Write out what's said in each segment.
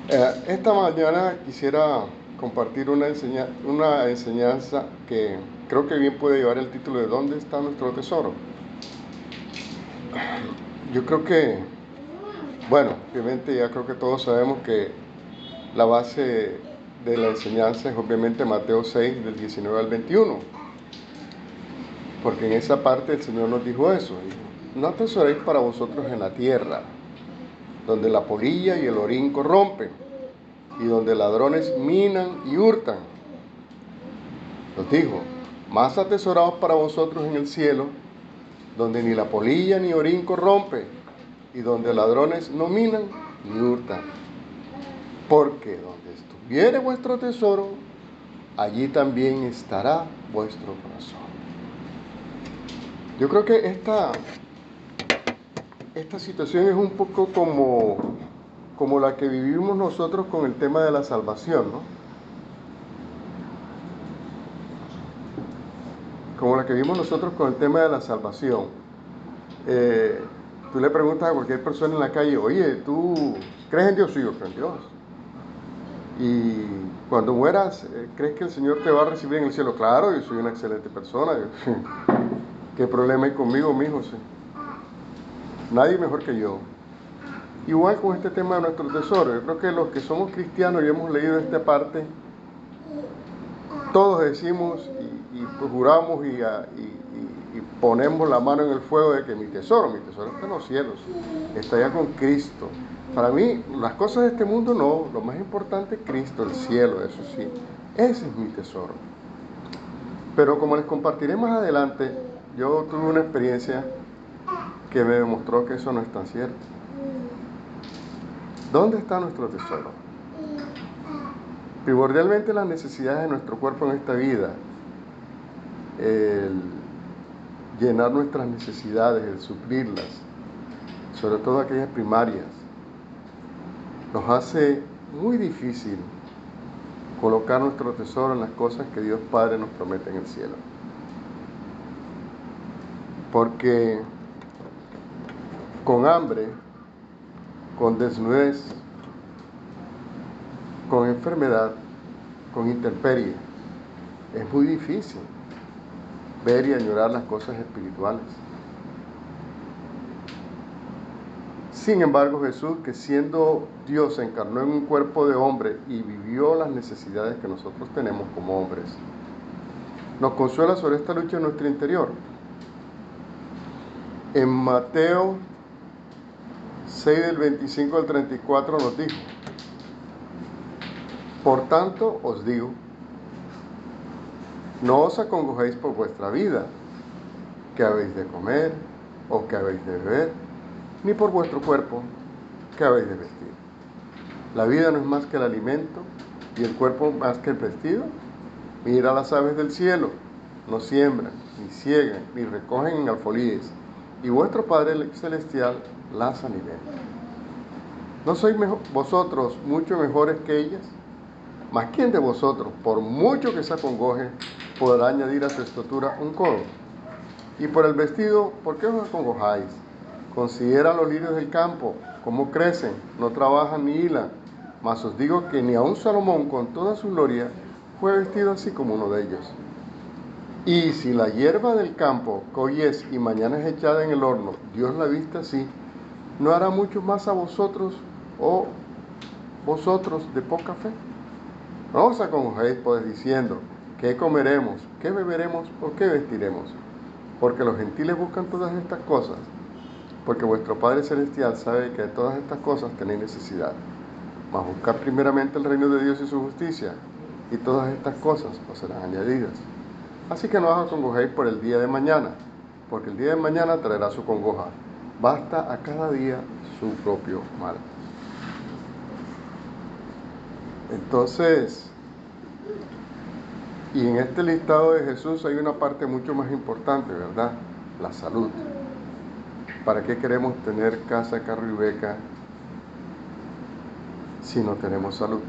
Esta mañana quisiera compartir una enseñanza que creo que bien puede llevar el título de ¿Dónde está nuestro tesoro? Yo creo que, bueno, obviamente ya creo que todos sabemos que la base de la enseñanza es obviamente Mateo 6, del 19 al 21, porque en esa parte el Señor nos dijo eso: dijo, no atesoréis para vosotros en la tierra, donde la polilla y el orín corrompen, y donde ladrones minan y hurtan. Nos dijo, más atesorados para vosotros en el cielo, donde ni la polilla ni orín corrompe, y donde ladrones no minan ni hurtan. Porque donde estuviere vuestro tesoro, allí también estará vuestro corazón. Yo creo que esta situación es un poco como la que vivimos nosotros con el tema de la salvación, ¿no? Como la que vimos nosotros con el tema de la salvación. Eh, Tú le preguntas a cualquier persona en la calle, oye, ¿tú crees en Dios? Sí, yo creo en Dios. Y cuando mueras, ¿crees que el Señor te va a recibir en el cielo? Claro, yo soy una excelente persona. ¿Qué problema hay conmigo, mijo? Sí. Nadie mejor que yo. Igual con este tema de nuestro tesoro. Yo creo que los que somos cristianos y hemos leído esta parte, todos decimos y pues juramos y ponemos la mano en el fuego de que mi tesoro está en los cielos, está allá con Cristo. Para mí, las cosas de este mundo no, lo más importante es Cristo, el cielo, eso sí, ese es mi tesoro. Pero como les compartiré más adelante, yo tuve una experiencia que me demostró que eso no es tan cierto. ¿Dónde está nuestro tesoro? Primordialmente las necesidades de nuestro cuerpo en esta vida, el llenar nuestras necesidades, el suplirlas, sobre todo aquellas primarias, nos hace muy difícil colocar nuestro tesoro en las cosas que Dios Padre nos promete en el cielo. Porque con hambre, con desnudez, con enfermedad, con intemperie, es muy difícil ver y añorar las cosas espirituales. Sin embargo, Jesús, que siendo Dios, se encarnó en un cuerpo de hombre y vivió las necesidades que nosotros tenemos como hombres, nos consuela sobre esta lucha en nuestro interior. En Mateo 6, del 25 al 34 nos dijo, por tanto os digo, no os acongojéis por vuestra vida, que habéis de comer o que habéis de beber, ni por vuestro cuerpo, que habéis de vestir. La vida no es más que el alimento y el cuerpo más que el vestido. Mira las aves del cielo, no siembran, ni ciegan, ni recogen en alfolíes, y vuestro Padre Celestial las alimenta. ¿No sois vosotros mucho mejores que ellas? Mas ¿quién de vosotros, por mucho que se acongoje, podrá añadir a su estatura un codo? Y por el vestido, ¿por qué os acongojáis? Considera los lirios del campo, cómo crecen, no trabajan ni hilan. Mas os digo que ni aun Salomón, con toda su gloria, fue vestido así como uno de ellos. Y si la hierba del campo, que hoy es y mañana es echada en el horno, Dios la viste así, ¿no hará mucho más a vosotros, oh vosotros de poca fe? No os acongojéis pues diciendo, ¿qué comeremos, qué beberemos o qué vestiremos? Porque los gentiles buscan todas estas cosas, porque vuestro Padre Celestial sabe que de todas estas cosas tenéis necesidad. Mas buscad primeramente el reino de Dios y su justicia, y todas estas cosas os serán añadidas. Así que no os acongojéis por el día de mañana, porque el día de mañana traerá su congoja. Basta a cada día su propio mal. Entonces, y en este listado de Jesús hay una parte mucho más importante, ¿verdad? La salud. ¿Para qué queremos tener casa, carro y beca si no tenemos salud?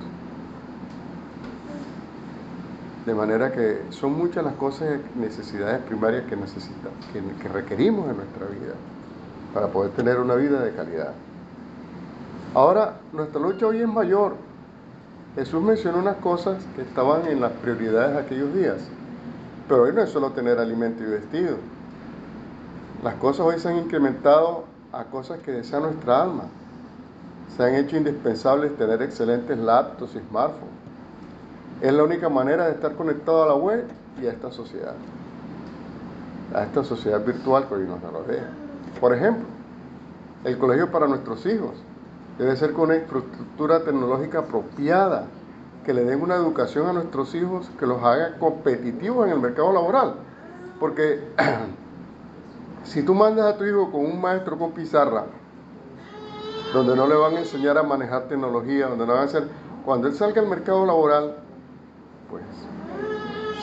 De manera que son muchas las cosas, necesidades primarias que requerimos en nuestra vida para poder tener una vida de calidad. Ahora, nuestra lucha hoy es mayor. Jesús mencionó unas cosas que estaban en las prioridades de aquellos días, pero hoy no es solo tener alimento y vestido. Las cosas hoy se han incrementado a cosas que desea nuestra alma. Se han hecho indispensables tener excelentes laptops y smartphones. Es la única manera de estar conectado a la web y a esta sociedad virtual que hoy nos rodea. Por ejemplo, el colegio para nuestros hijos debe ser con una infraestructura tecnológica apropiada, que le den una educación a nuestros hijos que los haga competitivos en el mercado laboral. Porque si tú mandas a tu hijo con un maestro con pizarra, donde no le van a enseñar a manejar tecnología, donde no van a hacer, cuando él salga al mercado laboral, pues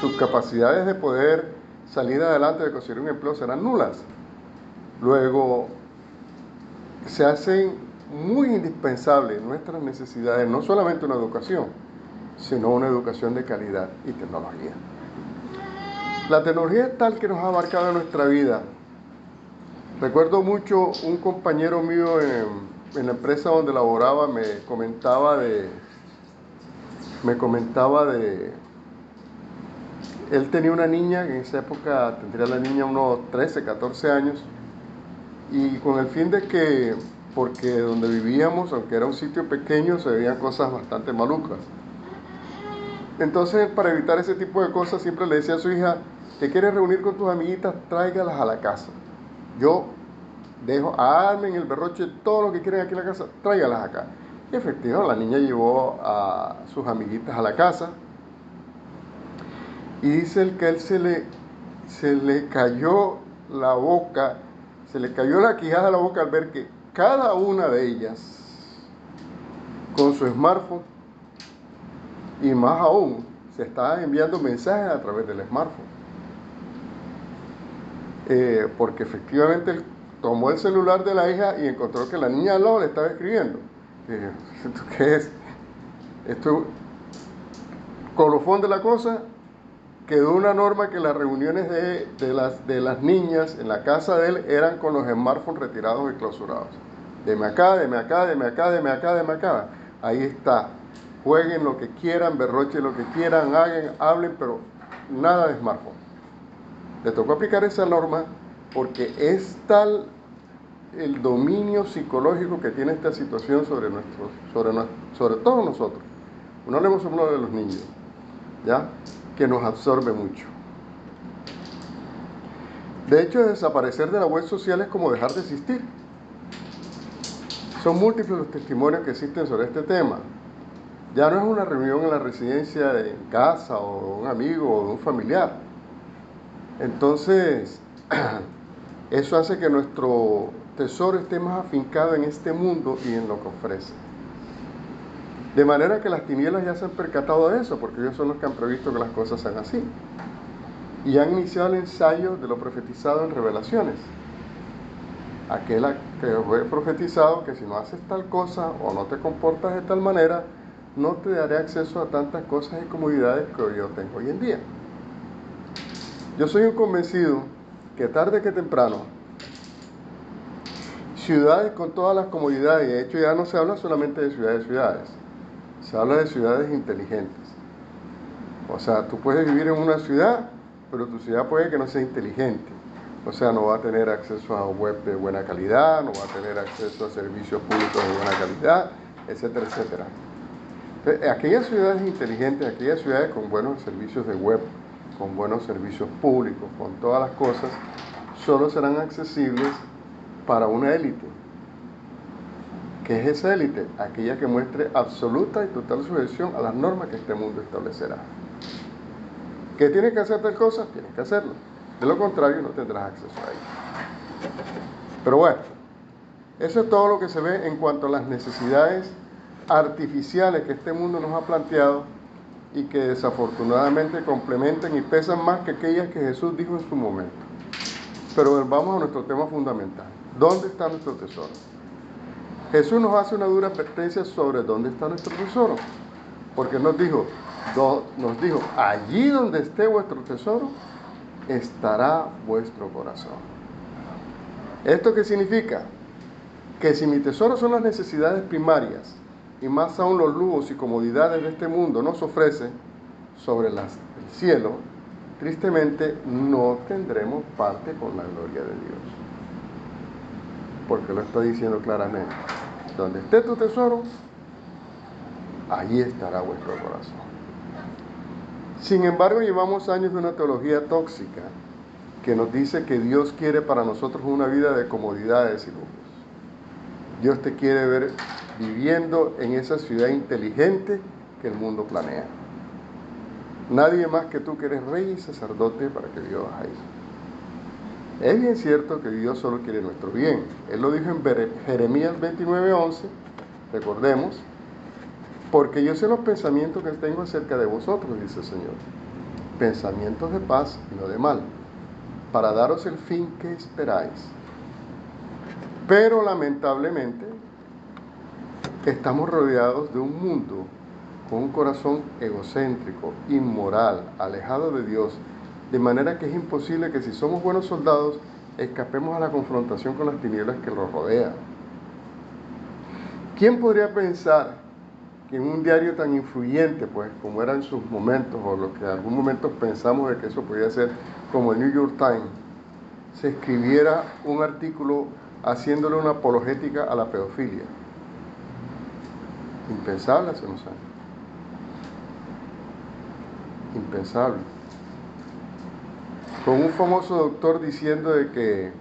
sus capacidades de poder salir adelante, de conseguir un empleo, serán nulas. Luego, se hacen muy indispensables nuestras necesidades, no solamente una educación, sino una educación de calidad y tecnología. La tecnología es tal que nos ha abarcado en nuestra vida. Recuerdo mucho un compañero mío en la empresa donde laboraba me comentaba de él tenía una niña, en esa época tendría la niña unos 13, 14 años, y con el fin de que, porque donde vivíamos, aunque era un sitio pequeño, se veían cosas bastante malucas. Entonces, para evitar ese tipo de cosas, siempre le decía a su hija: ¿te quieres reunir con tus amiguitas? Tráigalas a la casa. Yo armen el berroche, todo lo que quieran aquí en la casa, tráigalas acá. Y efectivamente, la niña llevó a sus amiguitas a la casa, y dice él que a él se le cayó la boca, se le cayó la quijada a la boca al ver que cada una de ellas, con su smartphone, y más aún, se estaban enviando mensajes a través del smartphone. Porque efectivamente él tomó el celular de la hija y encontró que la niña al lado le estaba escribiendo. ¿Esto qué es? Esto, colofón de la cosa, quedó una norma que las reuniones de las niñas en la casa de él eran con los smartphones retirados y clausurados. Deme acá, deme acá, deme acá, deme acá, deme acá. Ahí está. Jueguen lo que quieran, berrochen lo que quieran, hablen, pero nada de smartphone. Le tocó aplicar esa norma porque es tal el dominio psicológico que tiene esta situación sobre todos nosotros. No hablemos solo de los niños, ¿ya? Que nos absorbe mucho. De hecho, desaparecer de la web social es como dejar de existir. Son múltiples los testimonios que existen sobre este tema. Ya no es una reunión en la residencia, en casa, o de un amigo o de un familiar. Entonces, eso hace que nuestro tesoro esté más afincado en este mundo y en lo que ofrece. De manera que las tinieblas ya se han percatado de eso, porque ellos son los que han previsto que las cosas sean así. Y han iniciado el ensayo de lo profetizado en Revelaciones. Aquel que fue profetizado que si no haces tal cosa o no te comportas de tal manera, no te daré acceso a tantas cosas y comodidades que yo tengo hoy en día. Yo soy un convencido que tarde que temprano, ciudades con todas las comodidades, y de hecho ya no se habla solamente de ciudades, se habla de ciudades inteligentes. O sea, tú puedes vivir en una ciudad, pero tu ciudad puede que no sea inteligente. O sea, no va a tener acceso a web de buena calidad, no va a tener acceso a servicios públicos de buena calidad, etcétera, etcétera. Entonces, aquellas ciudades inteligentes, aquellas ciudades con buenos servicios de web, con buenos servicios públicos, con todas las cosas, solo serán accesibles para una élite. ¿Qué es esa élite? Aquella que muestre absoluta y total sujeción a las normas que este mundo establecerá. ¿Qué tienes que hacer tal cosa? Tienes que hacerlo. De lo contrario, no tendrás acceso a ello. Pero bueno, eso es todo lo que se ve en cuanto a las necesidades artificiales que este mundo nos ha planteado y que desafortunadamente complementan y pesan más que aquellas que Jesús dijo en su momento. Pero vamos a nuestro tema fundamental. ¿Dónde está nuestro tesoro? Jesús nos hace una dura advertencia sobre dónde está nuestro tesoro. Porque nos dijo, allí donde esté vuestro tesoro, estará vuestro corazón. ¿Esto qué significa? que si mi tesoro son las necesidades primarias, y más aún los lujos y comodidades de este mundo nos ofrece sobre el cielo, tristemente no tendremos parte con la gloria de Dios. Porque lo está diciendo claramente. Donde esté tu tesoro, allí estará vuestro corazón. Sin embargo, llevamos años de una teología tóxica que nos dice que Dios quiere para nosotros una vida de comodidades y lujos. Dios te quiere ver viviendo en esa ciudad inteligente que el mundo planea. Nadie más que tú que eres rey y sacerdote para que vivas ahí. Es bien cierto que Dios solo quiere nuestro bien. Él lo dijo en Jeremías 29:11, recordemos, porque yo sé los pensamientos que tengo acerca de vosotros, dice el Señor, pensamientos de paz y no de mal, para daros el fin que esperáis. Pero lamentablemente estamos rodeados de un mundo con un corazón egocéntrico, inmoral, alejado de Dios, de manera que es imposible que si somos buenos soldados escapemos a la confrontación con las tinieblas que los rodean. ¿Quién podría pensar que en un diario tan influyente, pues, como era en sus momentos, o lo que en algún momento pensamos de que eso podía ser como el New York Times, se escribiera un artículo haciéndole una apologética a la pedofilia? Impensable hace unos años. Impensable. Con un famoso doctor diciendo de que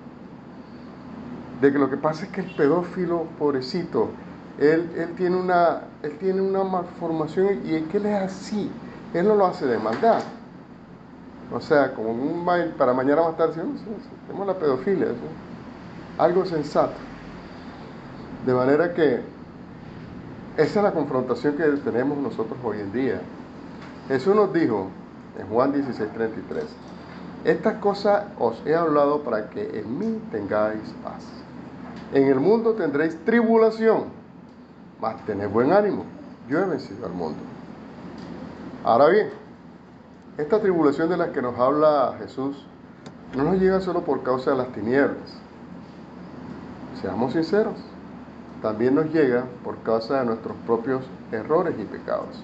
lo que pasa es que el pedófilo, pobrecito, él tiene una malformación y es que él es así, él no lo hace de maldad. O sea, como un mail para mañana más tarde, tenemos la pedofilia, ¿sí? Algo sensato. De manera que esa es la confrontación que tenemos nosotros hoy en día. Jesús nos dijo en Juan 16:33, estas cosas os he hablado para que en mí tengáis paz. En el mundo tendréis tribulación, mas tened buen ánimo, yo he vencido al mundo. Ahora bien, esta tribulación de la que nos habla Jesús no nos llega solo por causa de las tinieblas. Seamos sinceros, también nos llega por causa de nuestros propios errores y pecados.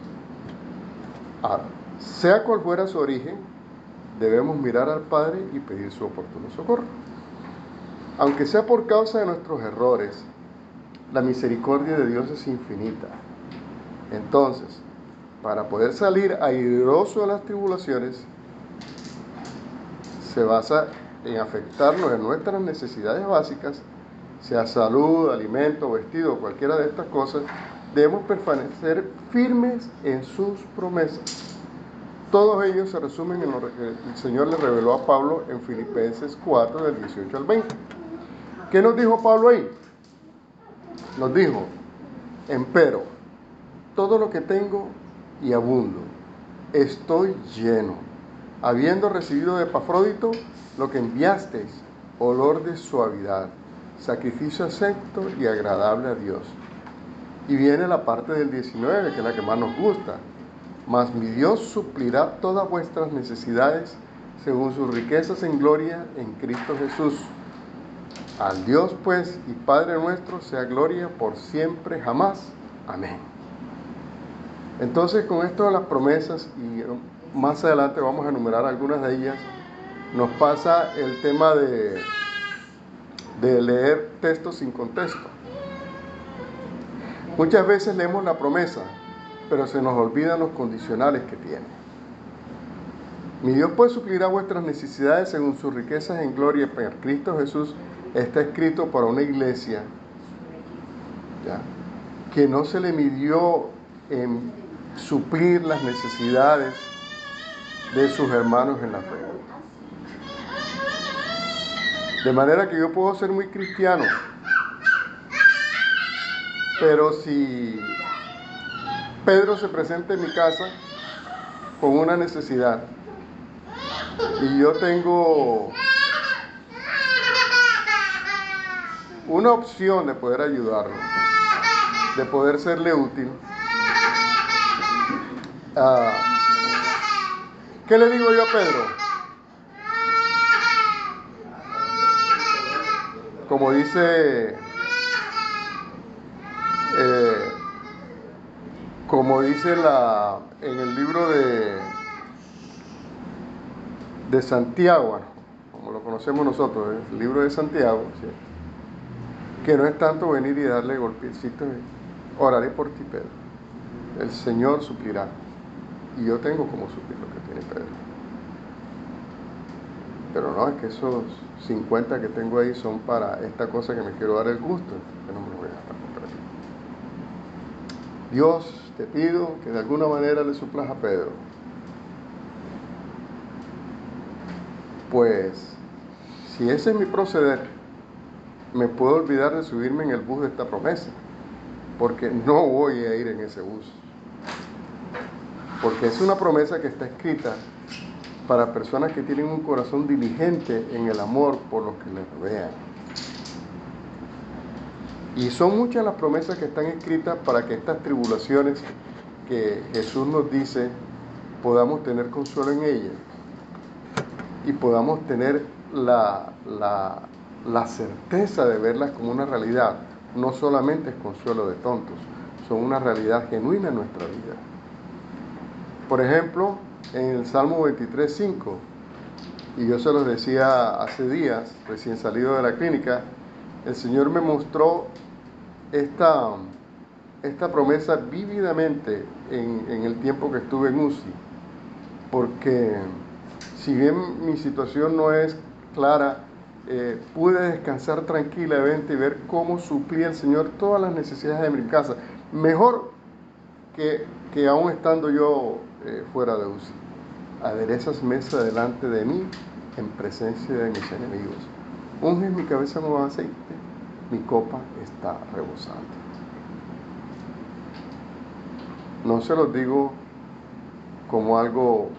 Ahora, sea cual fuera su origen, debemos mirar al Padre y pedir su oportuno socorro. Aunque sea por causa de nuestros errores, la misericordia de Dios es infinita. Entonces, para poder salir airoso de las tribulaciones, se basa en afectarnos en nuestras necesidades básicas, sea salud, alimento, vestido, cualquiera de estas cosas. Debemos permanecer firmes en sus promesas. Todos ellos se resumen en lo que el Señor le reveló a Pablo en Filipenses 4, del 18 al 20. ¿Qué nos dijo Pablo ahí? Nos dijo, empero, todo lo que tengo y abundo, estoy lleno, habiendo recibido de Epafrodito lo que enviasteis, olor de suavidad, sacrificio acepto y agradable a Dios. Y viene la parte del 19, que es la que más nos gusta. Mas mi Dios suplirá todas vuestras necesidades según sus riquezas en gloria en Cristo Jesús. Al Dios pues y Padre nuestro sea gloria por siempre jamás. Amén. Entonces, con esto de las promesas, y más adelante vamos a enumerar algunas de ellas, nos pasa el tema de leer textos sin contexto. Muchas veces leemos la promesa, pero se nos olvidan los condicionales que tiene. Mi Dios pues suplirá vuestras necesidades según sus riquezas en gloria por Cristo Jesús. Está escrito para una iglesia, ¿ya?, que no se le midió en suplir las necesidades de sus hermanos en la fe. De manera que yo puedo ser muy cristiano, pero si Pedro se presenta en mi casa con una necesidad y yo tengo una opción de poder ayudarlo, de poder serle útil, ¿qué le digo yo a Pedro? Como dice Eh, como dice en el libro de Santiago, como lo conocemos nosotros, el libro de Santiago, ¿sí? Que no es tanto venir y darle golpecitos, oraré por ti, Pedro. El Señor suplirá. Y yo tengo como suplir lo que tiene Pedro. Pero no, es que esos 50 que tengo ahí son para esta cosa que me quiero dar el gusto, que no me lo voy a gastar por aquí. Dios, te pido que de alguna manera le suplas a Pedro. Pues, si ese es mi proceder, me puedo olvidar de subirme en el bus de esta promesa, porque no voy a ir en ese bus. Porque es una promesa que está escrita para personas que tienen un corazón diligente en el amor por los que les rodean. Y son muchas las promesas que están escritas para que estas tribulaciones que Jesús nos dice, podamos tener consuelo en ellas y podamos tener la certeza de verlas como una realidad. No solamente es consuelo de tontos, son una realidad genuina en nuestra vida. Por ejemplo, en el Salmo 23:5, y yo se los decía hace días, recién salido de la clínica, el Señor me mostró esta promesa vívidamente en el tiempo que estuve en UCI, porque si bien mi situación no es clara, pude descansar tranquilamente y ver cómo suplía el Señor todas las necesidades de mi casa, mejor que aún estando yo fuera de UCI. Aderezas mesa delante de mí en presencia de mis enemigos. Unges mi cabeza con aceite, mi copa está rebosando. No se los digo como algo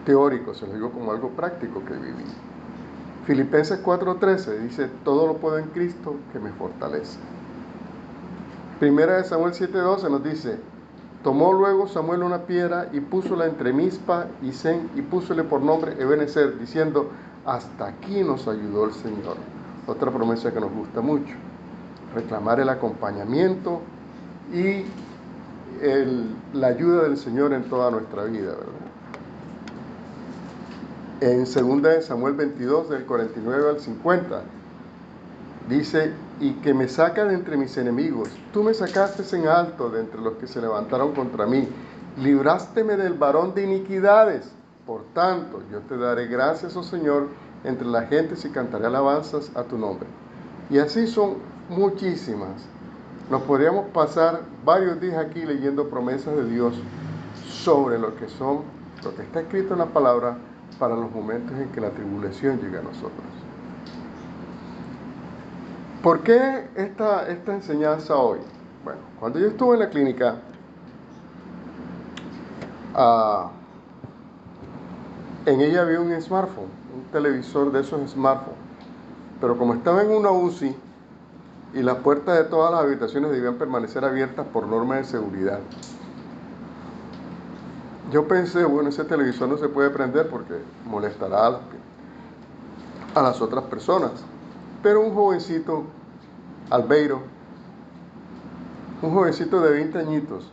teórico, se los digo como algo práctico que viví. Filipenses 4:13 dice, todo lo puedo en Cristo que me fortalece. Primera de Samuel 7:12 nos dice, tomó luego Samuel una piedra y púsola entre Mizpa y Sen y púsole por nombre Ebenezer, diciendo, hasta aquí nos ayudó el Señor. Otra promesa que nos gusta mucho, reclamar el acompañamiento y la ayuda del Señor en toda nuestra vida, ¿verdad? En 2 de Samuel 22, del 49 al 50, dice, y que me saca de entre mis enemigos. Tú me sacaste en alto de entre los que se levantaron contra mí. Librásteme del varón de iniquidades. Por tanto, yo te daré gracias, oh Señor, entre las gentes y cantaré alabanzas a tu nombre. Y así son muchísimas. Nos podríamos pasar varios días aquí leyendo promesas de Dios sobre lo que está escrito en la palabra para los momentos en que la tribulación llega a nosotros. ¿Por qué esta enseñanza hoy? Bueno, cuando yo estuve en la clínica, en ella había un smartphone, un televisor de esos smartphones. Pero como estaba en una UCI y las puertas de todas las habitaciones debían permanecer abiertas por norma de seguridad, yo pensé, bueno, ese televisor no se puede prender porque molestará a las otras personas. Pero un jovencito, Albeiro, un jovencito de 20 añitos,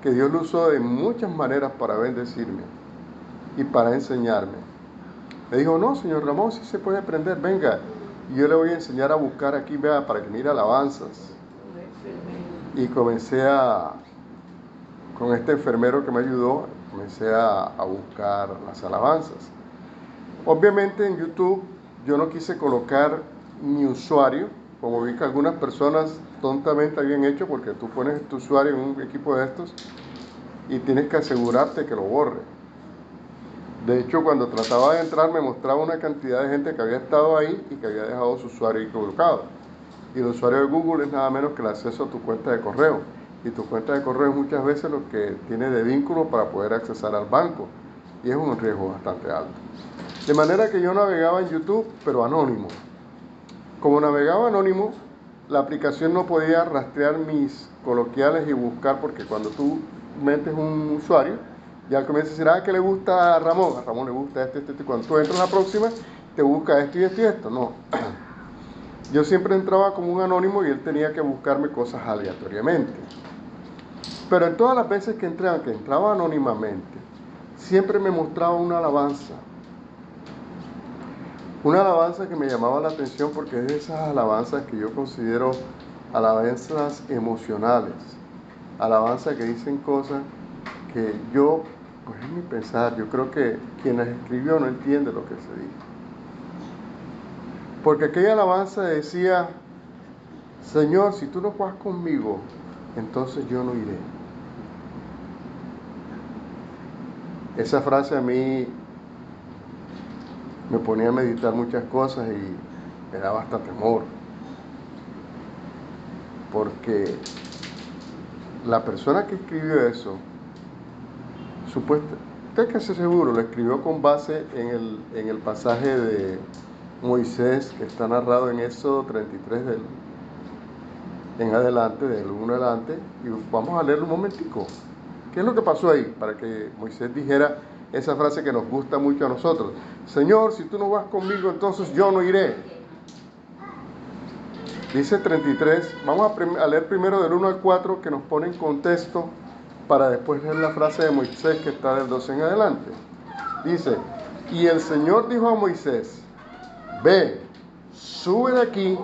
que Dios lo usó de muchas maneras para bendecirme y para enseñarme, me dijo, no, señor Ramón, sí se puede prender, venga, y yo le voy a enseñar a buscar aquí, vea, para que mire alabanzas. Y comencé con este enfermero que me ayudó, comencé a buscar las alabanzas. Obviamente en YouTube yo no quise colocar mi usuario, como vi que algunas personas tontamente habían hecho, porque tú pones tu usuario en un equipo de estos y tienes que asegurarte que lo borre. De hecho, cuando trataba de entrar me mostraba una cantidad de gente que había estado ahí y que había dejado su usuario ahí colocado. Y el usuario de Google es nada menos que el acceso a tu cuenta de correo. Y tu cuenta de correo es muchas veces lo que tiene de vínculo para poder accesar al banco. Y es un riesgo bastante alto. De manera que yo navegaba en YouTube, pero anónimo. Como navegaba anónimo, la aplicación no podía rastrear mis coloquiales y buscar, porque cuando tú metes un usuario, ya comienza a decir, ¿qué le gusta a Ramón? A Ramón le gusta esto. Cuando tú entras a la próxima, te busca esto y esto y esto. No. yo siempre entraba como un anónimo y él tenía que buscarme cosas aleatoriamente. Pero en todas las veces que entré, aunque entraba anónimamente, siempre me mostraba una alabanza. Una alabanza que me llamaba la atención porque es de esas alabanzas que yo considero alabanzas emocionales. Alabanzas que dicen cosas que yo, pues es mi pensar, yo creo que quien las escribió no entiende lo que se dice. Porque aquella alabanza decía: Señor, si tú no vas conmigo, entonces yo no iré. Esa frase a mí me ponía a meditar muchas cosas y me daba hasta temor. Porque la persona que escribió eso, usted que se seguro, lo escribió con base en el pasaje de Moisés que está narrado en Éxodo 33 en adelante, del 1 adelante, y vamos a leerlo un momentico. ¿Qué es lo que pasó ahí? Para que Moisés dijera esa frase que nos gusta mucho a nosotros: Señor, si tú no vas conmigo, entonces yo no iré. Dice 33, vamos a leer primero del 1 al 4, que nos pone en contexto, para después leer la frase de Moisés que está del 12 en adelante. Dice: y el Señor dijo a Moisés: ve, sube de aquí,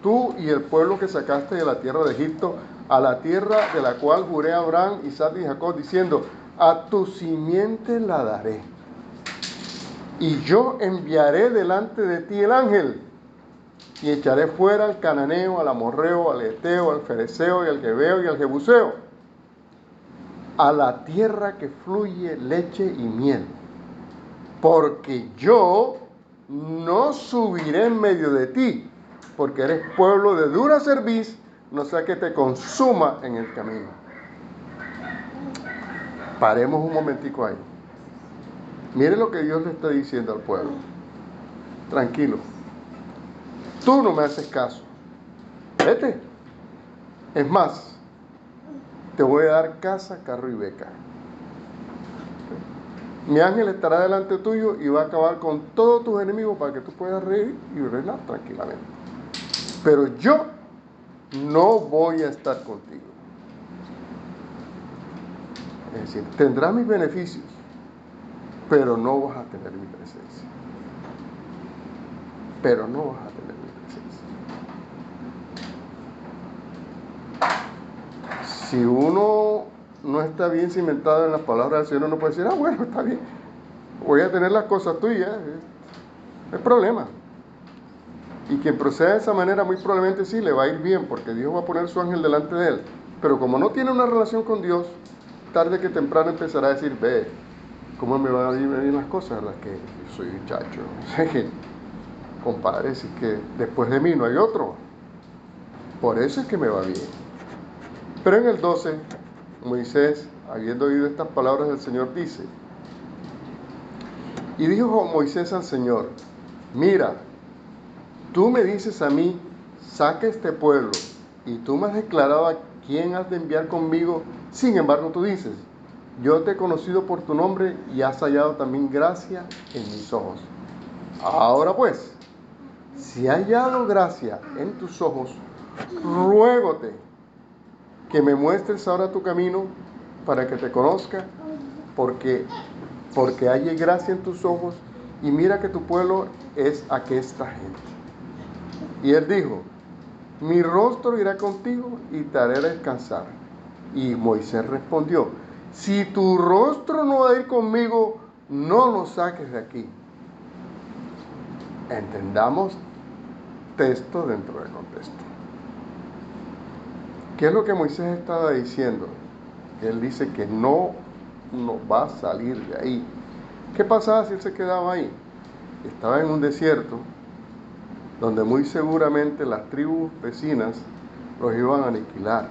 tú y el pueblo que sacaste de la tierra de Egipto, a la tierra de la cual juré a Abraham, Isaac y Jacob, diciendo: a tu simiente la daré. Y yo enviaré delante de ti el ángel, y echaré fuera al cananeo, al amorreo, al eteo, al fereceo, y al jebeo, y al jebuseo, a la tierra que fluye leche y miel. Porque yo no subiré en medio de ti, porque eres pueblo de dura cerviz, no sea que te consuma en el camino. Paremos un momentico ahí. Mire lo que Dios le está diciendo al pueblo. Tranquilo. Tú no me haces caso. Vete. Es más, te voy a dar casa, carro y beca. Mi ángel estará delante tuyo y va a acabar con todos tus enemigos para que tú puedas reír y reinar tranquilamente. Pero yo no voy a estar contigo. Es decir, tendrás mis beneficios, pero no vas a tener mi presencia. Pero no vas a tener mi presencia. Si uno no está bien cimentado en las palabras del Señor, uno puede decir: ah, bueno, está bien, voy a tener las cosas tuyas, no hay problema. Y quien proceda de esa manera, muy probablemente sí, le va a ir bien, porque Dios va a poner su ángel delante de él. Pero como no tiene una relación con Dios, tarde que temprano empezará a decir: ve, ¿cómo me van a ir bien las cosas? Las que yo soy muchacho. Compadre, si es que después de mí no hay otro. Por eso es que me va bien. Pero en el 12, Moisés, habiendo oído estas palabras del Señor, dice: y dijo Moisés al Señor: mira, tú me dices a mí, saca este pueblo, y tú me has declarado a quién has de enviar conmigo. Sin embargo, tú dices: yo te he conocido por tu nombre y has hallado también gracia en mis ojos. Ahora pues, si he hallado gracia en tus ojos, ruégote que me muestres ahora tu camino para que te conozca, porque halle gracia en tus ojos, y mira que tu pueblo es aquesta gente. Y él dijo: mi rostro irá contigo y te haré descansar. Y Moisés respondió: si tu rostro no va a ir conmigo, no lo saques de aquí. Entendamos texto dentro del contexto. ¿Qué es lo que Moisés estaba diciendo? Él dice que no va a salir de ahí. ¿Qué pasaba si él se quedaba ahí? Estaba en un desierto donde muy seguramente las tribus vecinas los iban a aniquilar.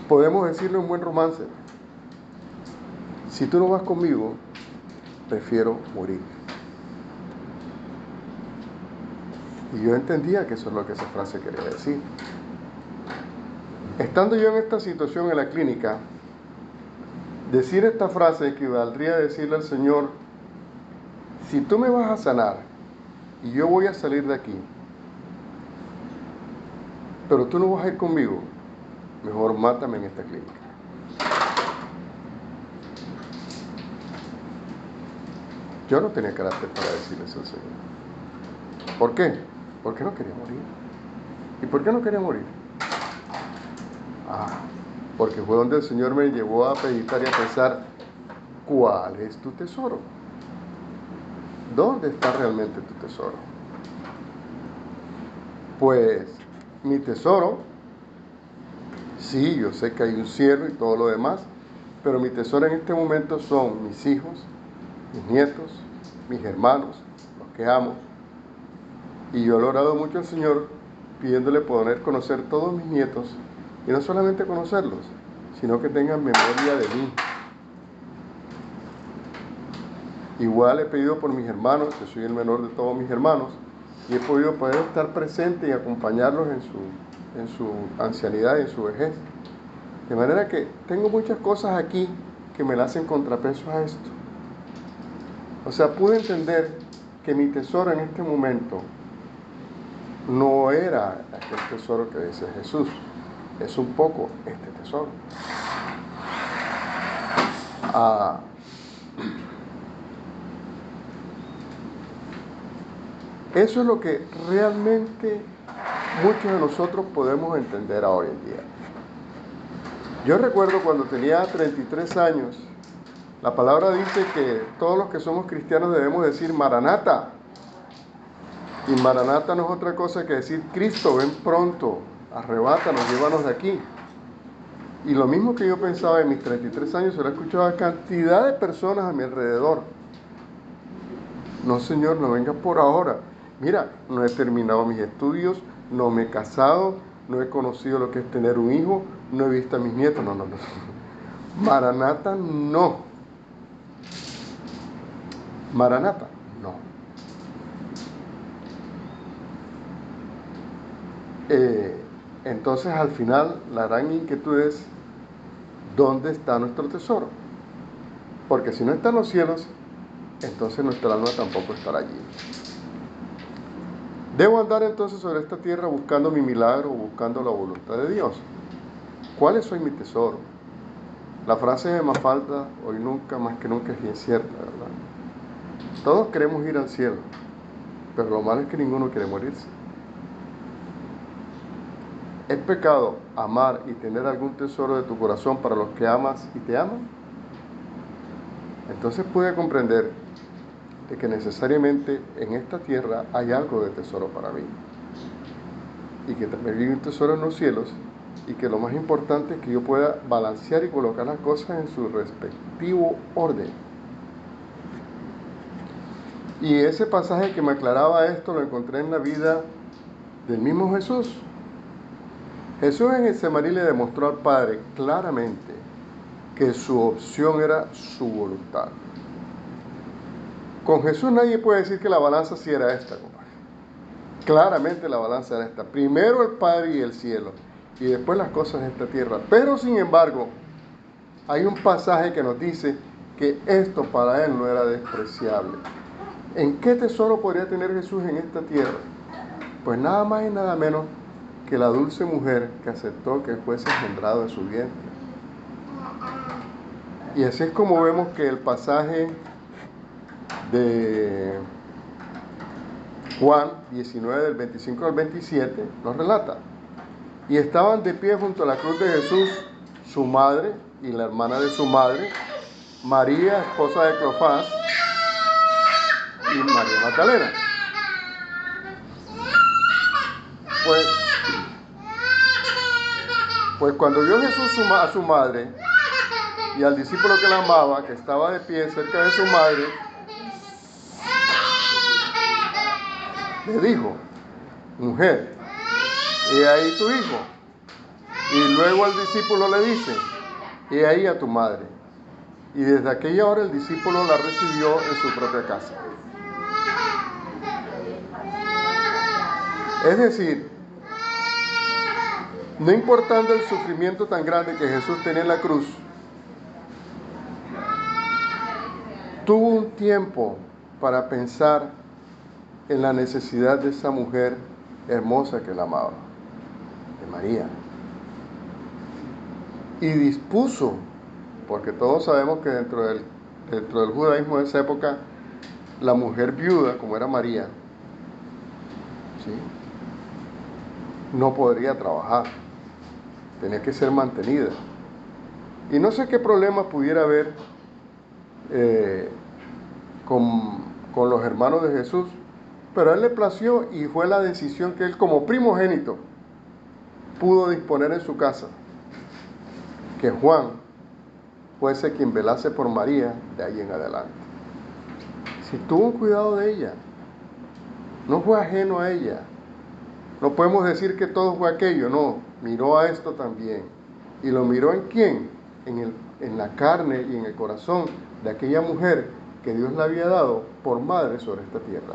Podemos decirle un buen romance: si tú no vas conmigo, prefiero morir. Y yo entendía que eso es lo que esa frase quería decir. Estando yo en esta situación en la clínica, decir esta frase equivaldría a decirle al Señor: si tú me vas a sanar y yo voy a salir de aquí, pero tú no vas a ir conmigo, mejor mátame en esta clínica. Yo no tenía carácter para decirle eso al Señor. ¿Por qué? Porque no quería morir. ¿Y por qué no quería morir? Porque fue donde el Señor me llevó a meditar y a pensar, ¿cuál es tu tesoro? ¿Dónde está realmente tu tesoro? Pues mi tesoro, sí, yo sé que hay un cielo y todo lo demás, pero mi tesoro en este momento son mis hijos, mis nietos, mis hermanos, los que amo. Y yo he orado mucho al Señor pidiéndole poder conocer todos mis nietos, y no solamente conocerlos, sino que tengan memoria de mí. Igual he pedido por mis hermanos, que soy el menor de todos mis hermanos, y he podido poder estar presente y acompañarlos en su ancianidad y en su vejez. De manera que tengo muchas cosas aquí que me la hacen contrapeso a esto. O sea, pude entender que mi tesoro en este momento no era aquel tesoro que dice Jesús, es un poco este tesoro. Eso es lo que realmente muchos de nosotros podemos entender hoy en día. Yo recuerdo cuando tenía 33 años, la palabra dice que todos los que somos cristianos debemos decir Maranata. Y Maranata no es otra cosa que decir Cristo, ven pronto, arrebátanos, llévanos de aquí. Y lo mismo que yo pensaba en mis 33 años, se lo he escuchado a cantidad de personas a mi alrededor. No, Señor, no vengas por ahora. Mira, no he terminado mis estudios, no me he casado, no he conocido lo que es tener un hijo, no he visto a mis nietos. No. Maranata, no. Maranata, no. Entonces, al final, la gran inquietud es, ¿dónde está nuestro tesoro? Porque si no está en los cielos, entonces nuestra alma tampoco estará allí. ¿Debo andar entonces sobre esta tierra buscando mi milagro o buscando la voluntad de Dios? ¿Cuál es hoy mi tesoro? La frase de Mafalda, hoy nunca, más que nunca, es bien cierta, ¿verdad? Todos queremos ir al cielo, pero lo malo es que ninguno quiere morirse. ¿Es pecado amar y tener algún tesoro de tu corazón para los que amas y te aman? Entonces pude comprender de que necesariamente en esta tierra hay algo de tesoro para mí. Y que también hay un tesoro en los cielos, y que lo más importante es que yo pueda balancear y colocar las cosas en su respectivo orden. Y ese pasaje que me aclaraba esto lo encontré en la vida del mismo Jesús. Jesús en Getsemaní le demostró al Padre claramente que su opción era su voluntad. Con Jesús nadie puede decir que la balanza sí era esta, compadre. Claramente la balanza era esta. Primero el Padre y el cielo, y después las cosas de esta tierra. Pero sin embargo, hay un pasaje que nos dice que esto para él no era despreciable. ¿En qué tesoro podría tener Jesús en esta tierra? Pues nada más y nada menos que la dulce mujer que aceptó que fuese engendrado de su vientre. Y así es como vemos que el pasaje de Juan 19, del 25 al 27, nos relata. Y estaban de pie junto a la cruz de Jesús, su madre y la hermana de su madre, María, esposa de Cleofás, y María Magdalena. Pues cuando vio Jesús a su madre y al discípulo que la amaba, que estaba de pie cerca de su madre, le dijo: mujer, he ahí tu hijo. Y luego al discípulo le dice: he ahí a tu madre. Y desde aquella hora el discípulo la recibió en su propia casa. Es decir, no importando el sufrimiento tan grande que Jesús tenía en la cruz, tuvo un tiempo para pensar en la necesidad de esa mujer hermosa que la amaba, de María. Y dispuso, porque todos sabemos que dentro del judaísmo de esa época, la mujer viuda, como era María, ¿sí?, no podría trabajar, tenía que ser mantenida. Y no sé qué problema pudiera haber con los hermanos de Jesús, pero a él le plació y fue la decisión que él, como primogénito, pudo disponer en su casa, que Juan fuese quien velase por María de ahí en adelante. Si tuvo cuidado de ella, no fue ajeno a ella. No podemos decir que todo fue aquello, no, miró a esto también. ¿Y lo miró en quién? En la carne y en el corazón de aquella mujer que Dios le había dado por madre sobre esta tierra.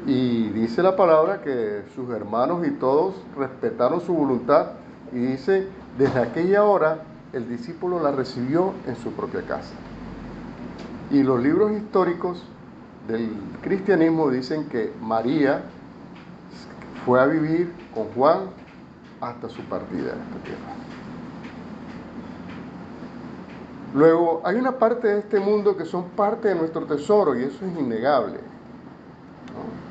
Y dice la palabra que sus hermanos y todos respetaron su voluntad, y dice, desde aquella hora el discípulo la recibió en su propia casa. Y los libros históricos del cristianismo dicen que María fue a vivir con Juan hasta su partida en esta tierra. Luego, hay una parte de este mundo que son parte de nuestro tesoro, y eso es innegable, ¿no?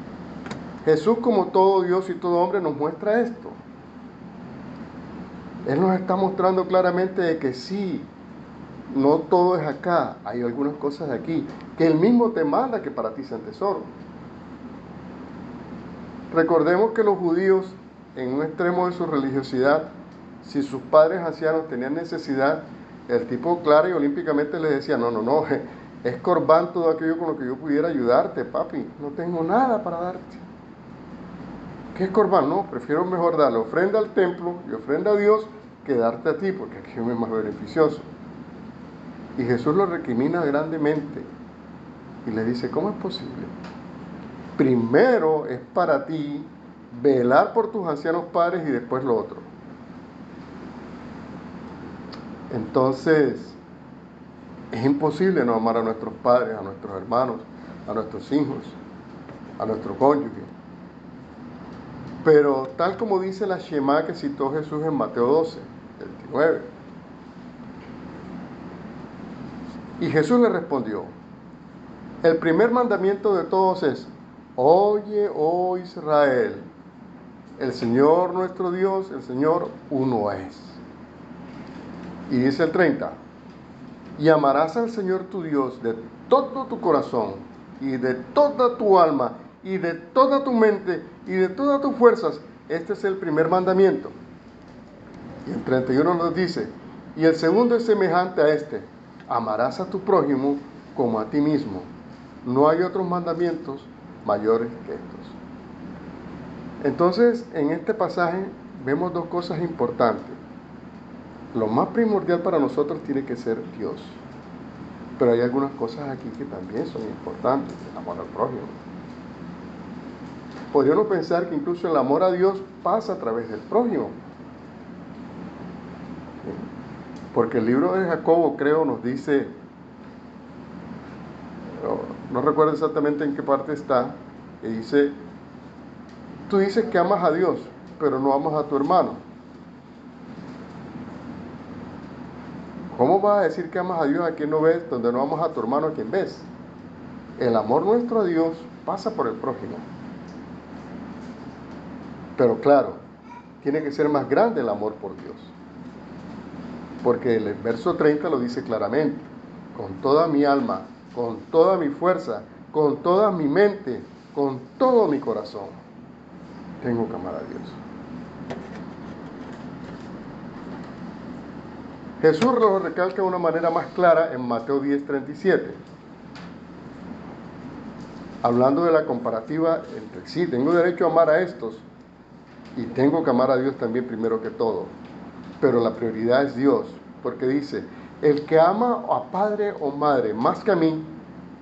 Jesús, como todo Dios y todo hombre, nos muestra esto. Él nos está mostrando claramente de que sí, no todo es acá, hay algunas cosas de aquí, que Él mismo te manda que para ti sean tesoro. Recordemos que los judíos, en un extremo de su religiosidad, si sus padres ancianos tenían necesidad, el tipo claro y olímpicamente les decía, no, es corbán todo aquello con lo que yo pudiera ayudarte, papi, no tengo nada para darte. ¿Qué es corbán? No, prefiero mejor darle ofrenda al templo y ofrenda a Dios que darte a ti, porque aquello es más beneficioso. Y Jesús lo recrimina grandemente y le dice, ¿cómo es posible? Primero es para ti velar por tus ancianos padres y después lo otro. Entonces, es imposible no amar a nuestros padres, a nuestros hermanos, a nuestros hijos, a nuestro cónyuge. Pero tal como dice la Shema que citó Jesús en Mateo 12, 29. Y Jesús le respondió, el primer mandamiento de todos es, oye, oh Israel, el Señor nuestro Dios, el Señor uno es. Y dice el 30, y amarás al Señor tu Dios de todo tu corazón y de toda tu alma y de toda tu mente y de todas tus fuerzas. Este es el primer mandamiento. Y el 31 nos dice, y el segundo es semejante a este, amarás a tu prójimo como a ti mismo. No hay otros mandamientos mayores que estos. Entonces, en este pasaje vemos dos cosas importantes. Lo más primordial para nosotros tiene que ser Dios. Pero hay algunas cosas aquí que también son importantes, el amor al prójimo. Podríamos pensar que incluso el amor a Dios pasa a través del prójimo. Porque el libro de Jacobo, creo, nos dice, no recuerdo exactamente en qué parte está, que dice, tú dices que amas a Dios, pero no amas a tu hermano. ¿Cómo vas a decir que amas a Dios a quien no ves, donde no amas a tu hermano a quien ves? El amor nuestro a Dios pasa por el prójimo. Pero claro, tiene que ser más grande el amor por Dios. Porque el verso 30 lo dice claramente, con toda mi alma, con toda mi fuerza, con toda mi mente, con todo mi corazón, tengo que amar a Dios. Jesús lo recalca de una manera más clara en Mateo 10:37, hablando de la comparativa entre sí, tengo derecho a amar a estos y tengo que amar a Dios también primero que todo, pero la prioridad es Dios, porque dice, el que ama a padre o madre más que a mí,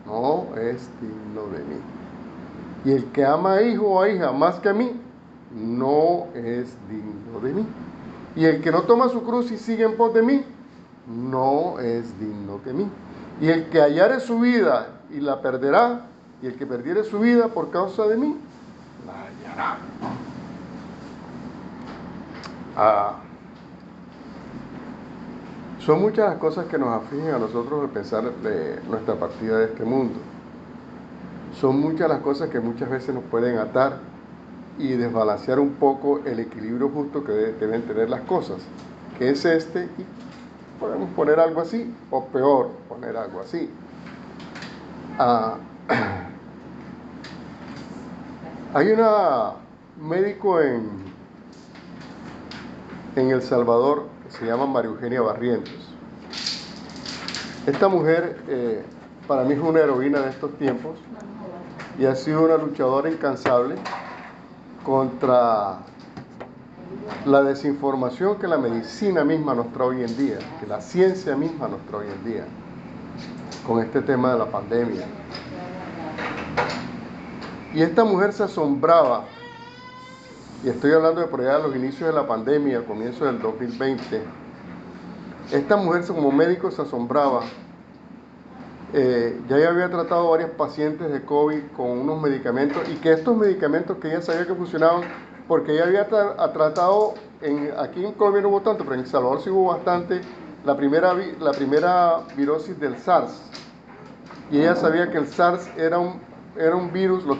no es digno de mí. Y el que ama a hijo o a hija más que a mí, no es digno de mí. Y el que no toma su cruz y sigue en pos de mí, no es digno de mí. Y el que hallare su vida y la perderá, y el que perdiere su vida por causa de mí, la hallará. Son muchas las cosas que nos afligen a nosotros al pensar de nuestra partida de este mundo. Son muchas las cosas que muchas veces nos pueden atar y desbalancear un poco el equilibrio justo que deben tener las cosas, que es este, y podemos poner algo así, o peor, poner algo así. Hay una médico en El Salvador que se llama María Eugenia Barrientos. Esta mujer para mí es una heroína de estos tiempos y ha sido una luchadora incansable contra la desinformación que la medicina misma nos trae hoy en día, que la ciencia misma nos trae hoy en día, con este tema de la pandemia. Y esta mujer se asombraba, y estoy hablando de por allá de los inicios de la pandemia, al comienzo del 2020, esta mujer como médico se asombraba. Ya ella había tratado varios pacientes de COVID con unos medicamentos, y que estos medicamentos que ella sabía que funcionaban, porque ella había tratado, aquí en Colombia no hubo tanto, pero en El Salvador sí hubo bastante, la primera virosis del SARS, y ella sabía que el SARS era un virus, los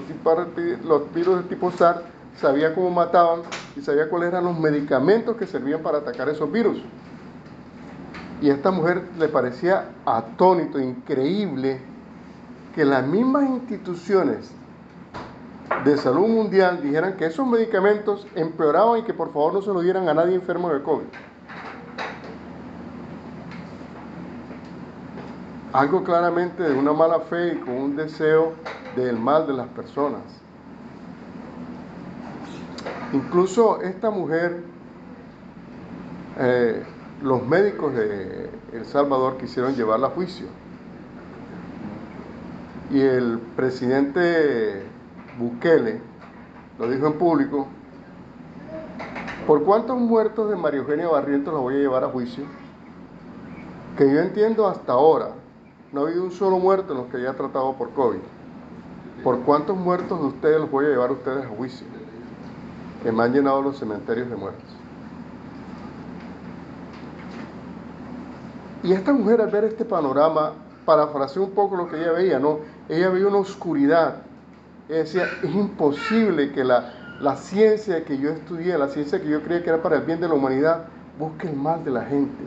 virus de tipo SARS, sabía cómo mataban y sabía cuáles eran los medicamentos que servían para atacar esos virus. Y a esta mujer le parecía atónito, increíble, que las mismas instituciones de salud mundial dijeran que esos medicamentos empeoraban y que por favor no se lo dieran a nadie enfermo de COVID. Algo claramente de una mala fe y con un deseo del mal de las personas. Incluso esta mujer, los médicos de El Salvador quisieron llevarla a juicio. Y el presidente Bukele lo dijo en público: ¿por cuántos muertos de María Eugenia Barrientos la voy a llevar a juicio? Que yo entiendo hasta ahora, no ha habido un solo muerto en los que haya tratado por COVID. ¿Por cuántos muertos de ustedes los voy a llevar a ustedes a juicio? Que me han llenado los cementerios de muertos. Y esta mujer, al ver este panorama, parafraseó un poco lo que ella veía, ¿no? Ella veía una oscuridad. Ella decía: es imposible que la ciencia que yo estudié, la ciencia que yo creía que era para el bien de la humanidad, busque el mal de la gente.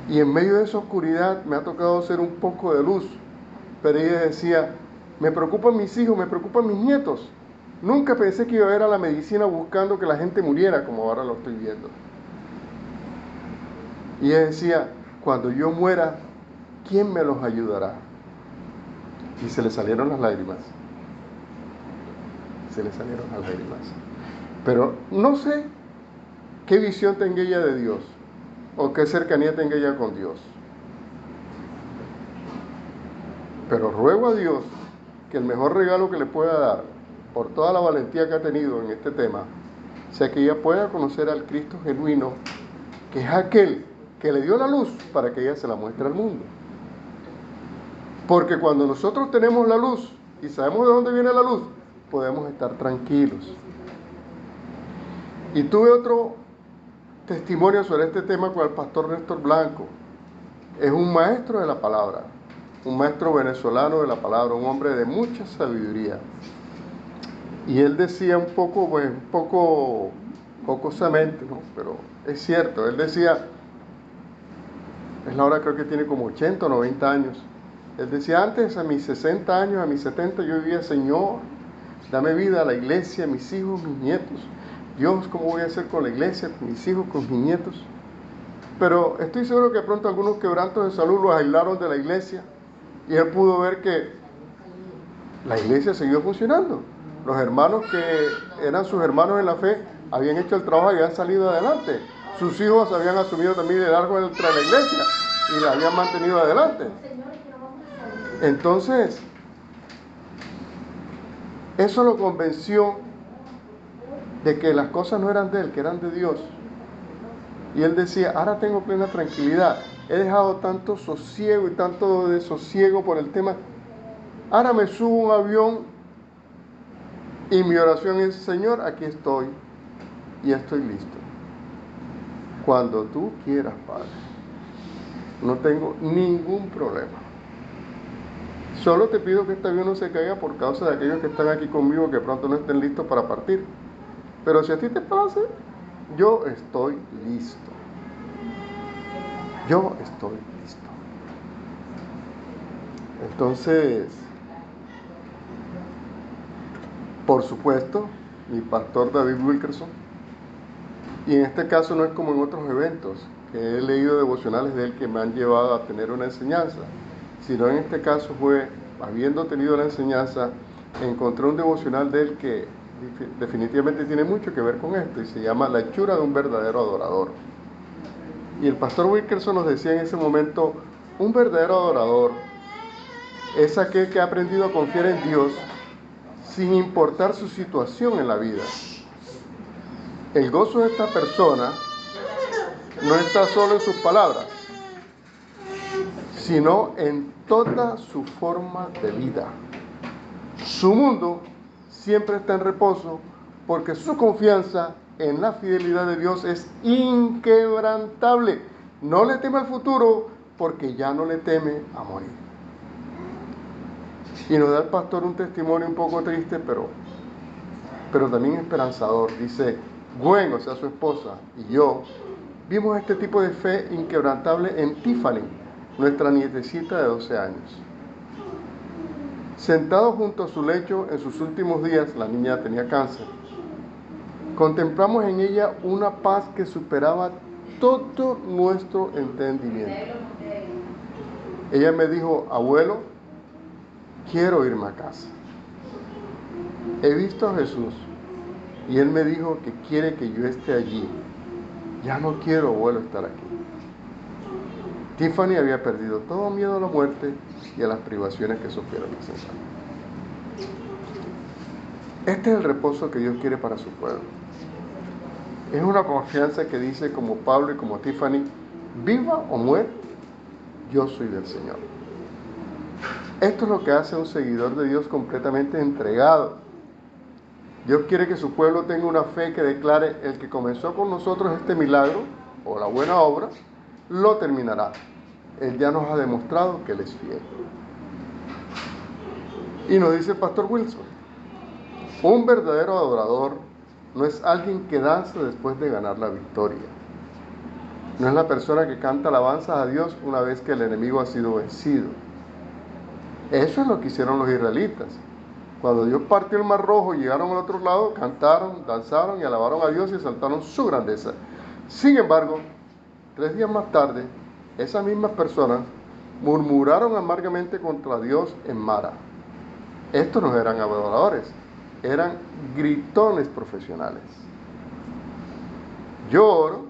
Y en medio de esa oscuridad me ha tocado ser un poco de luz. Pero ella decía: me preocupan mis hijos, me preocupan mis nietos. Nunca pensé que iba a ver a la medicina buscando que la gente muriera como ahora lo estoy viendo. Y ella decía: cuando yo muera, ¿quién me los ayudará? Y se le salieron las lágrimas. Se le salieron las lágrimas. Pero no sé qué visión tenga ella de Dios, o qué cercanía tenga ella con Dios. Pero ruego a Dios que el mejor regalo que le pueda dar, por toda la valentía que ha tenido en este tema, sea que ella pueda conocer al Cristo genuino, que es aquel que le dio la luz para que ella se la muestre al mundo. Porque cuando nosotros tenemos la luz y sabemos de dónde viene la luz, podemos estar tranquilos. Y tuve otro testimonio sobre este tema con el pastor Néstor Blanco. Es un maestro de la palabra, un maestro venezolano de la palabra, un hombre de mucha sabiduría. Y él decía un poco jocosamente, ¿no? Pero es cierto, él decía, ahora creo que tiene como 80 o 90 años. Él decía: antes, a mis 60 años, a mis 70, yo vivía: Señor, dame vida a la iglesia, a mis hijos, mis nietos. Dios, ¿cómo voy a hacer con la iglesia, con mis hijos, con mis nietos? Pero estoy seguro que pronto algunos quebrantos de salud los aislaron de la iglesia, y él pudo ver que la iglesia siguió funcionando. Los hermanos que eran sus hermanos en la fe habían hecho el trabajo y habían salido adelante. Sus hijos habían asumido también liderazgo entre la iglesia y la habían mantenido adelante. Entonces, eso lo convenció de que las cosas no eran de él, que eran de Dios. Y él decía: ahora tengo plena tranquilidad. he dejado tanto sosiego y tanto desosiego por el tema. Ahora me subo a un avión y mi oración es: Señor, aquí estoy y estoy listo. Cuando tú quieras, Padre. No tengo ningún problema. Solo te pido que este avión no se caiga por causa de aquellos que están aquí conmigo que pronto no estén listos para partir. Pero si a ti te place, yo estoy listo. Yo estoy listo. Entonces, por supuesto, mi pastor David Wilkerson, y en este caso no es como en otros eventos, que he leído devocionales de él que me han llevado a tener una enseñanza, sino en este caso fue, habiendo tenido la enseñanza, encontré un devocional de él que definitivamente tiene mucho que ver con esto, y se llama La hechura de un verdadero adorador. Y el pastor Wilkerson nos decía en ese momento: un verdadero adorador es aquel que ha aprendido a confiar en Dios sin importar su situación en la vida. El gozo de esta persona no está solo en sus palabras, sino en toda su forma de vida. Su mundo siempre está en reposo porque su confianza en la fidelidad de Dios es inquebrantable. No le teme al futuro porque ya no le teme a morir. Y nos da el pastor un testimonio un poco triste, pero también esperanzador. Dice: Gwen, o sea, su esposa, y yo vimos este tipo de fe inquebrantable en Tiffany, nuestra nietecita de 12 años. Sentado junto a su lecho en sus últimos días, la niña tenía cáncer. Contemplamos en ella una paz que superaba todo nuestro entendimiento. Ella me dijo: abuelo, quiero irme a casa. He visto a Jesús y Él me dijo que quiere que yo esté allí. Ya no quiero, abuelo, estar aquí. Tiffany había perdido todo miedo a la muerte y a las privaciones que sufrieron las sensaciones. Este es el reposo que Dios quiere para su pueblo. Es una confianza que dice, como Pablo y como Tiffany: viva o muera, yo soy del Señor. Esto es lo que hace a un seguidor de Dios completamente entregado. Dios quiere que su pueblo tenga una fe que declare: el que comenzó con nosotros este milagro, o la buena obra, lo terminará. Él ya nos ha demostrado que Él es fiel. Y nos dice el pastor Wilson: un verdadero adorador no es alguien que danza después de ganar la victoria. No es la persona que canta alabanzas a Dios una vez que el enemigo ha sido vencido. Eso es lo que hicieron los israelitas. Cuando Dios partió el mar rojo y llegaron al otro lado, cantaron, danzaron y alabaron a Dios y exaltaron su grandeza. Sin embargo, 3 días más tarde, esas mismas personas murmuraron amargamente contra Dios en Mara. Estos no eran adoradores, eran gritones profesionales. Yo oro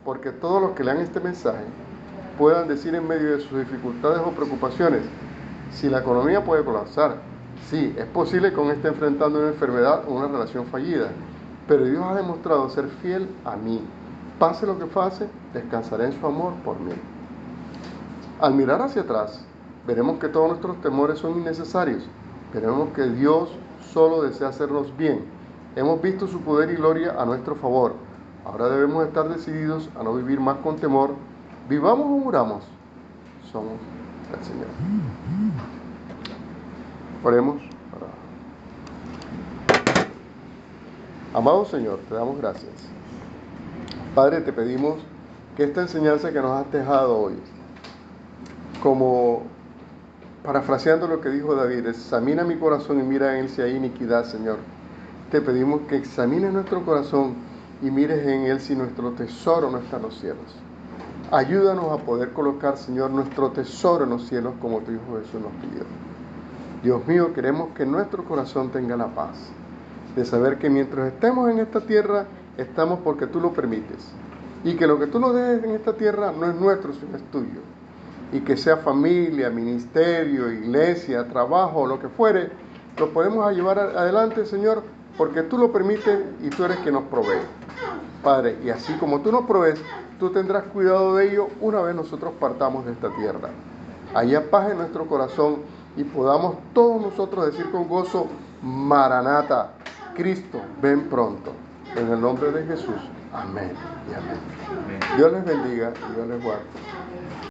porque todos los que lean este mensaje puedan decir en medio de sus dificultades o preocupaciones: si la economía puede colapsar, sí, es posible que aún esté enfrentando una enfermedad o una relación fallida, pero Dios ha demostrado ser fiel a mí. Pase lo que pase, descansaré en su amor por mí. Al mirar hacia atrás, veremos que todos nuestros temores son innecesarios. Veremos que Dios solo desea hacernos bien. Hemos visto su poder y gloria a nuestro favor. Ahora debemos estar decididos a no vivir más con temor. Vivamos o muramos, somos el Señor. Oremos. Amado Señor, te damos gracias. Padre, te pedimos que esta enseñanza que nos has dejado hoy, como parafraseando lo que dijo David: examina mi corazón y mira en él si hay iniquidad, Señor. Te pedimos que examines nuestro corazón y mires en él si nuestro tesoro no está en los cielos. Ayúdanos a poder colocar, Señor, nuestro tesoro en los cielos como tu Hijo Jesús nos pidió. Dios mío, queremos que nuestro corazón tenga la paz de saber que mientras estemos en esta tierra, estamos porque tú lo permites. Y que lo que tú nos dejes en esta tierra no es nuestro, sino es tuyo. Y que sea familia, ministerio, iglesia, trabajo, lo que fuere, lo podemos llevar adelante, Señor, porque tú lo permites y tú eres quien nos provee. Padre, y así como tú nos provees, tú tendrás cuidado de ello una vez nosotros partamos de esta tierra. Haya paz en nuestro corazón y podamos todos nosotros decir con gozo, Maranata, Cristo, ven pronto. En el nombre de Jesús. Amén y amén. Dios les bendiga y Dios les guarde.